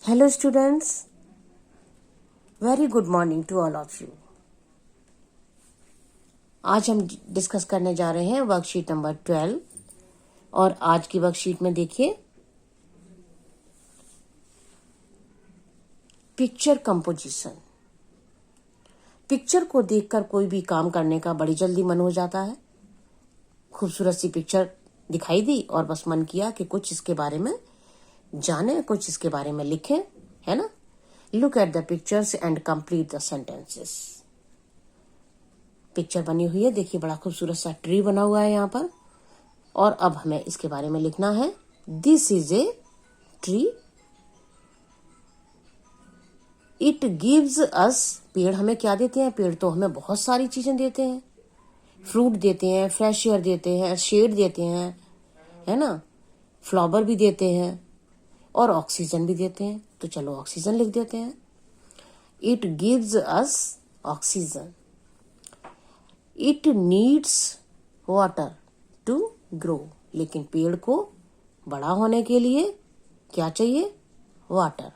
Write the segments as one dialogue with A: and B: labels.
A: Hello students, very good morning to all of you. आज हम discuss करने जा रहे हैं वर्कशीट नंबर 12 और आज की वर्कशीट में देखिए पिक्चर कंपोजिशन। पिक्चर को देखकर कोई भी काम करने का बड़ी जल्दी मन हो जाता है। खूबसूरत सी पिक्चर दिखाई दी और बस मन किया कि कुछ इसके बारे में जाने, कुछ इसके बारे में लिखें, है ना। Look at the pictures and complete the sentences. Picture बनी हुई है, देखिए बड़ा खूबसूरत सा ट्री बना हुआ है यहाँ पर और अब हमें इसके बारे में लिखना है। This is a tree, it gives अस। पेड़ हमें क्या देते हैं? पेड़ तो हमें बहुत सारी चीजें देते हैं। फ्रूट देते हैं, फ्रेश एयर देते हैं, शेड देते हैं, है ना, फ्लावर भी देते हैं और ऑक्सीजन भी देते हैं। तो चलो ऑक्सीजन लिख देते हैं। It gives us oxygen. It needs water to grow. लेकिन पेड़ को बड़ा होने के लिए क्या चाहिए? वाटर।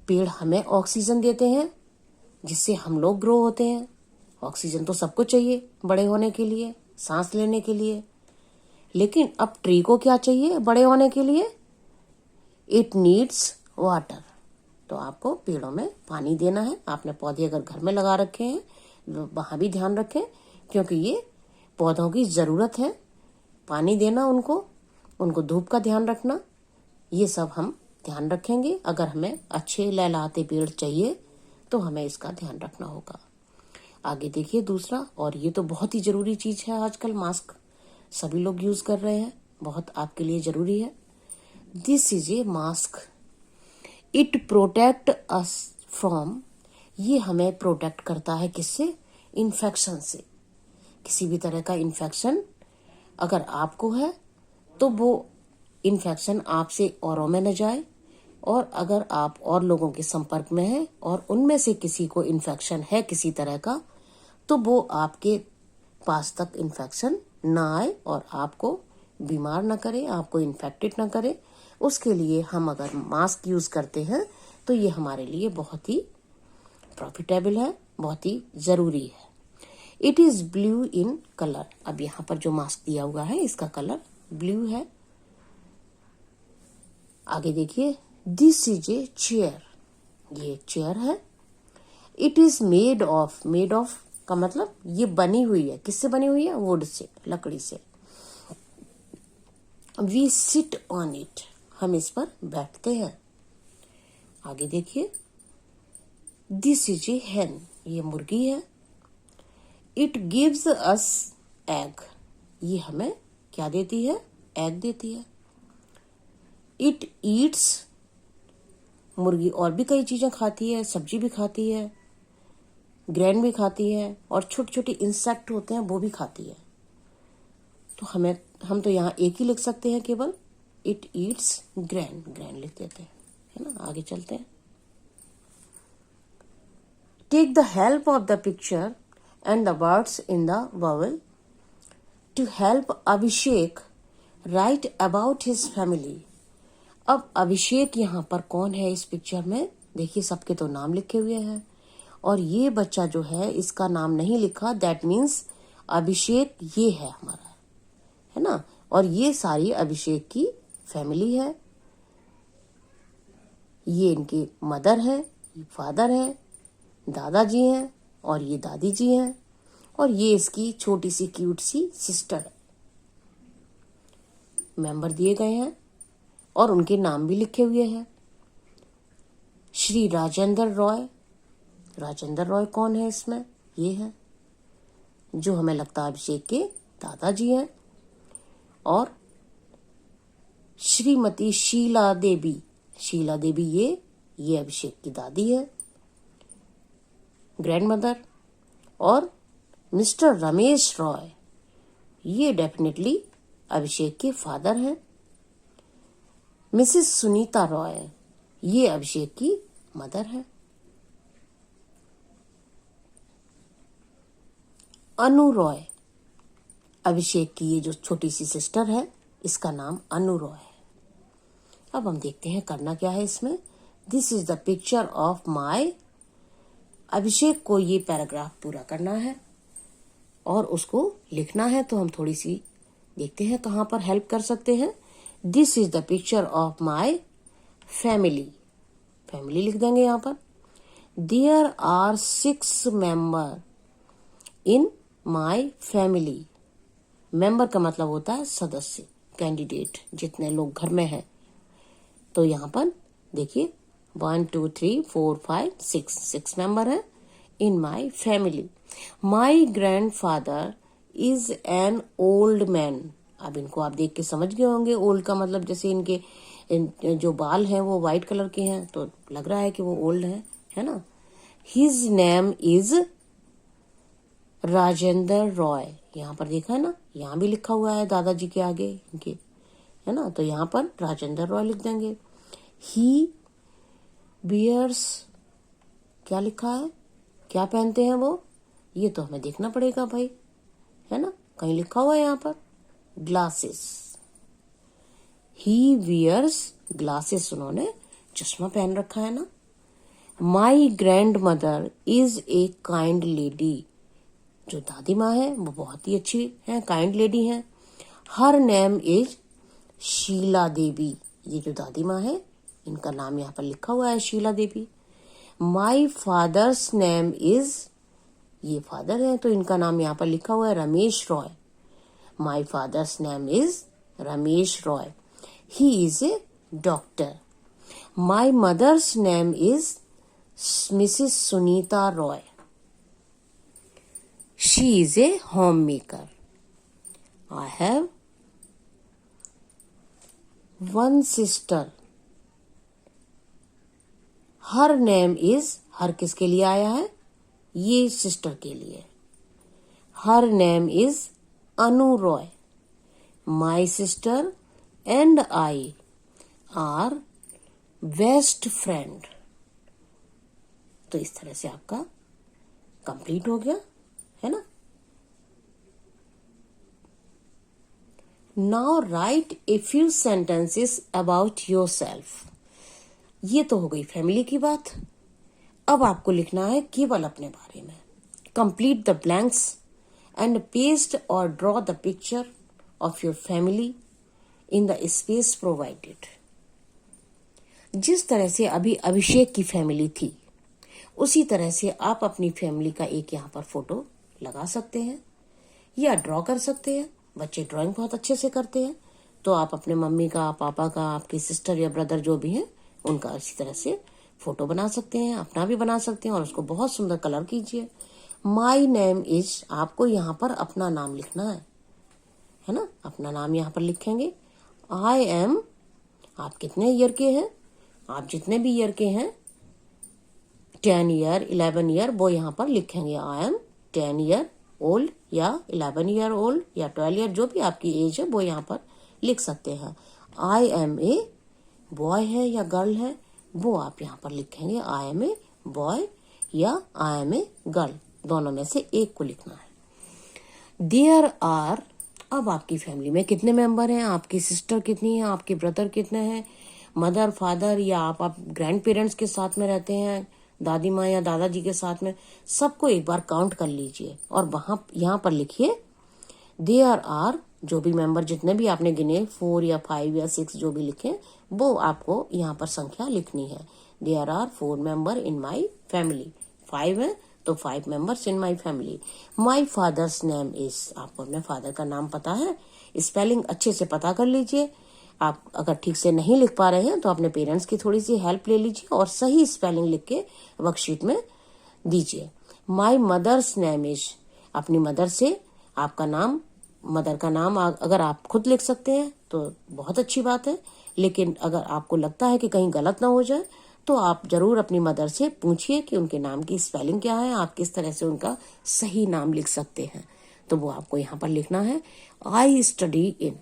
A: पेड़ हमें ऑक्सीजन देते हैं जिससे हम लोग ग्रो होते हैं। ऑक्सीजन तो सबको चाहिए बड़े होने के लिए, सांस लेने के लिए। लेकिन अब ट्री को क्या चाहिए बड़े होने के लिए? It needs water. तो आपको पेड़ों में पानी देना है। आपने पौधे अगर घर में लगा रखे हैं वहां भी ध्यान रखें, क्योंकि ये पौधों की जरूरत है। पानी देना उनको धूप का ध्यान रखना, ये सब हम ध्यान रखेंगे। अगर हमें अच्छे लहलहाते पेड़ चाहिए तो हमें इसका ध्यान रखना होगा। आगे देखिए दूसरा, और ये तो बहुत ही जरूरी चीज है। आजकल मास्क सभी लोग यूज कर रहे हैं, बहुत आपके लिए जरूरी है। This is a mask, it protect us from. ये हमें प्रोटेक्ट करता है किससे? इन्फेक्शन से। किसी भी तरह का इन्फेक्शन अगर आपको है तो वो इन्फेक्शन आपसे औरों में न जाए, और अगर आप और लोगों के संपर्क में हैं और उनमें से किसी को इन्फेक्शन है किसी तरह का, तो वो आपके पास तक इन्फेक्शन ना आए और आपको बीमार न करे, आपको इन्फेक्टेड न करे। उसके लिए हम अगर मास्क यूज करते हैं तो ये हमारे लिए बहुत ही प्रॉफिटेबल है, बहुत ही जरूरी है। It is blue in colour. अब यहाँ पर जो मास्क दिया हुआ है इसका कलर ब्लू है। आगे देखिए, दिस इज ए चेयर। ये एक चेयर है। It is made of. Made of का मतलब ये बनी हुई है। किससे बनी हुई है? वुड से, लकड़ी से। We sit on it. हम इस पर बैठते हैं। आगे देखिए, दिस इज ए हेन। ये मुर्गी है। It gives us egg. ये हमें क्या देती है? एग देती है। It eats. मुर्गी और भी कई चीजें खाती है, सब्जी भी खाती है, ग्रेन भी खाती है, और छोटे छोटे इंसेक्ट होते हैं वो भी खाती है। तो हम तो यहाँ एक ही लिख सकते हैं केवल, इट ईट्स ग्रेन। ग्रेन लिख देते हैं, है ना। आगे चलते हैं। Take the help of the picture and the words in the vowel to help Abhishek write about his family. अब अभिषेक यहाँ पर कौन है इस पिक्चर में? देखिए सबके तो नाम लिखे हुए हैं और ये बच्चा जो है इसका नाम नहीं लिखा। दैट मीन्स अभिषेक ये है हमारा, है ना। और ये सारी अभिषेक की फैमिली है। ये इनकी मदर है, फादर है, दादाजी हैं और ये दादी जी हैं, और ये इसकी छोटी सी क्यूट सी सिस्टर है। मेंबर दिए गए हैं और उनके नाम भी लिखे हुए हैं। श्री राजेंद्र रॉय। राजेंद्र रॉय कौन है इसमें? ये है जो हमें लगता है अभिषेक के दादाजी हैं। और श्रीमती शीला देवी। शीला देवी ये अभिषेक की दादी है, ग्रैंड मदर। और मिस्टर रमेश रॉय, ये डेफिनेटली अभिषेक के फादर हैं। मिसेस सुनीता रॉय, ये अभिषेक की मदर है। अनु रॉय, अभिषेक की ये जो छोटी सी सिस्टर है, इसका नाम अनु रॉय है। अब हम देखते हैं करना क्या है इसमें। This is the picture of my, Abhishek को ये पैराग्राफ पूरा करना है और उसको लिखना है। तो हम थोड़ी सी देखते हैं कहाँ पर हेल्प कर सकते हैं। This is the picture of my family, family लिख देंगे यहाँ पर। There are 6 member in my family, member का मतलब होता है सदस्य, कैंडिडेट, जितने लोग घर में हैं। तो यहाँ पर देखिए 1 2 3 4 5 6 मेंबर हैं in my family. My grandfather is an old man. अब इनको आप देख के समझ गए होंगे, ओल्ड का मतलब जैसे इनके जो बाल हैं वो व्हाइट कलर के हैं, तो लग रहा है कि वो ओल्ड है ना। His name is Rajendra Roy, यहाँ पर देखा है ना, यहाँ भी लिखा हुआ है दादाजी के आगे इनके, है ना। तो यहाँ पर राजेंद्र रॉय लिख देंगे। ही बियर्स, क्या लिखा है, क्या पहनते हैं वो, ये तो हमें देखना पड़ेगा भाई, है ना, कहीं लिखा हुआ है यहाँ पर ग्लासेस। ही वियर्स ग्लासेस, उन्होंने चश्मा पहन रखा है ना। My grand mother is a kind lady, जो दादी माँ है वो बहुत ही अच्छी है, काइंड लेडी है। हर नेम इज शीला देवी, ये जो दादी माँ है इनका नाम यहाँ पर लिखा हुआ है Sheela Devi. My father's name is, ये फादर है तो इनका नाम यहाँ पर लिखा हुआ है Ramesh Roy. My father's name is Ramesh Roy. He is a doctor. My mother's name is Mrs Sunita Roy. She is a home maker. I have 1 sister. Her name is, her किसके लिए आया है, ये सिस्टर के लिए। Her name is Anu Roy. My sister and I R best friend. तो इस तरह से आपका कंप्लीट हो गया, है ना। Now right a few sentences about your self. ये तो हो गई फैमिली की बात। अब आपको लिखना है केवल अपने बारे में। Complete the blanks and paste और draw the picture of your family in the space provided. जिस तरह से अभी अभिषेक की फैमिली थी, उसी तरह से आप अपनी फैमिली का एक यहाँ पर फोटो लगा सकते हैं या ड्रॉ कर सकते हैं। बच्चे ड्राइंग बहुत अच्छे से करते हैं, तो आप अपने मम्मी का, पापा का, आपकी सिस्टर या ब्रदर जो भी हैं उनका इसी तरह से फोटो बना सकते हैं, अपना भी बना सकते हैं और उसको बहुत सुंदर कलर कीजिए। माई नेम इज, आपको यहाँ पर अपना नाम लिखना है ना, अपना नाम यहाँ पर लिखेंगे। आई एम, आप कितने ईयर के हैं, आप जितने भी ईयर के हैं, 10 ईयर 11 ईयर वो यहाँ पर लिखेंगे। आई एम 10 ईयर ओल्ड या 11 ईयर ओल्ड या 12 ईयर, जो भी आपकी एज है वो यहाँ पर लिख सकते हैं। आई एम ए बॉय है या गर्ल है वो आप यहाँ पर लिखेंगे। आई एम ए बॉय या आई एम ए गर्ल, दोनों में से एक को लिखना है। देयर आर, अब आपकी फैमिली में कितने मेंबर हैं, आपकी सिस्टर कितनी है, आपके ब्रदर कितने हैं, मदर फादर या आप ग्रैंड पेरेंट्स के साथ में रहते हैं, दादी माँ या दादाजी के साथ में, सबको एक बार काउंट कर लीजिए और वहां यहाँ पर लिखिए देयर आर, जो भी मेंबर जितने भी आपने गिने 4 या 5 या 6 जो भी लिखे वो आपको यहाँ पर संख्या लिखनी है। There are 4 member in my family, 5 है तो 5 members in my family. My father's name is, आपको अपने फादर का नाम पता है, स्पेलिंग अच्छे से पता कर लीजिए। आप अगर ठीक से नहीं लिख पा रहे हैं तो अपने पेरेंट्स की थोड़ी सी हेल्प ले लीजिए और सही स्पेलिंग लिख के वर्कशीट में दीजिए। माई मदर्स नेम इज, अपनी मदर से आपका नाम, मदर का नाम अगर आप खुद लिख सकते हैं तो बहुत अच्छी बात है, लेकिन अगर आपको लगता है कि कहीं गलत ना हो जाए तो आप जरूर अपनी मदर से पूछिए कि उनके नाम की स्पेलिंग क्या है, आप किस तरह से उनका सही नाम लिख सकते हैं। तो वो आपको यहाँ पर लिखना है। आई स्टडी इन,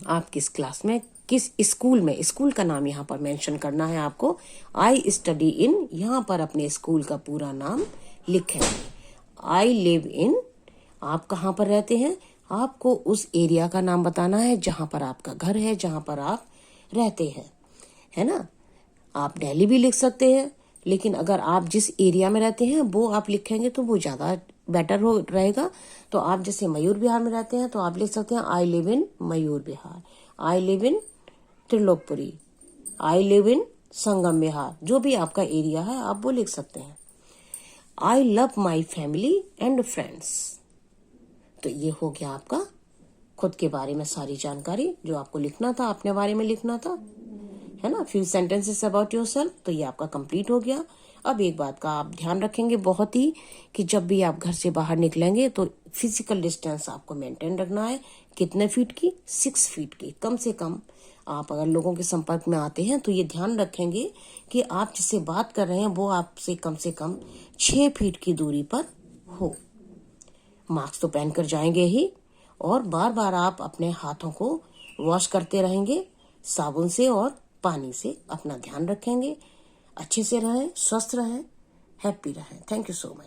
A: आप किस क्लास में, किस स्कूल में, स्कूल का नाम यहाँ पर मेंशन करना है आपको। आई स्टडी इन, यहाँ पर अपने स्कूल का पूरा नाम लिखेंगे। आई लिव इन, आप कहाँ पर रहते हैं, आपको उस एरिया का नाम बताना है जहां पर आपका घर है, जहां पर आप रहते हैं, है ना। आप दिल्ली भी लिख सकते हैं, लेकिन अगर आप जिस एरिया में रहते हैं वो आप लिखेंगे तो वो ज़्यादा बेटर हो रहेगा। तो आप जैसे मयूर विहार में रहते हैं तो आप लिख सकते हैं I live in Mayur Vihar, I live in Trilokpuri, I live in Sangam Vihar, जो भी आपका एरिया है आप वो लिख सकते हैं। I love my family and friends. तो ये हो गया आपका खुद के बारे में सारी जानकारी जो आपको लिखना था, अपने बारे में लिखना था, है ना। फ्यू सेंटेंसेस अबाउट योरसेल्फ, तो ये आपका कंप्लीट हो गया। अब एक बात का आप ध्यान रखेंगे बहुत ही, कि जब भी आप घर से बाहर निकलेंगे तो फिजिकल डिस्टेंस आपको मेंटेन रखना है। कितने फीट की? 6 फीट की कम से कम। आप अगर लोगों के संपर्क में आते हैं तो ये ध्यान रखेंगे कि आप जिससे बात कर रहे हैं वो आपसे कम से कम 6 फीट की दूरी पर हो। मास्क तो पहनकर जाएंगे ही, और बार बार आप अपने हाथों को वॉश करते रहेंगे साबुन से और पानी से। अपना ध्यान रखेंगे, अच्छे से रहें, स्वस्थ रहें, हैप्पी रहें। Thank you so much.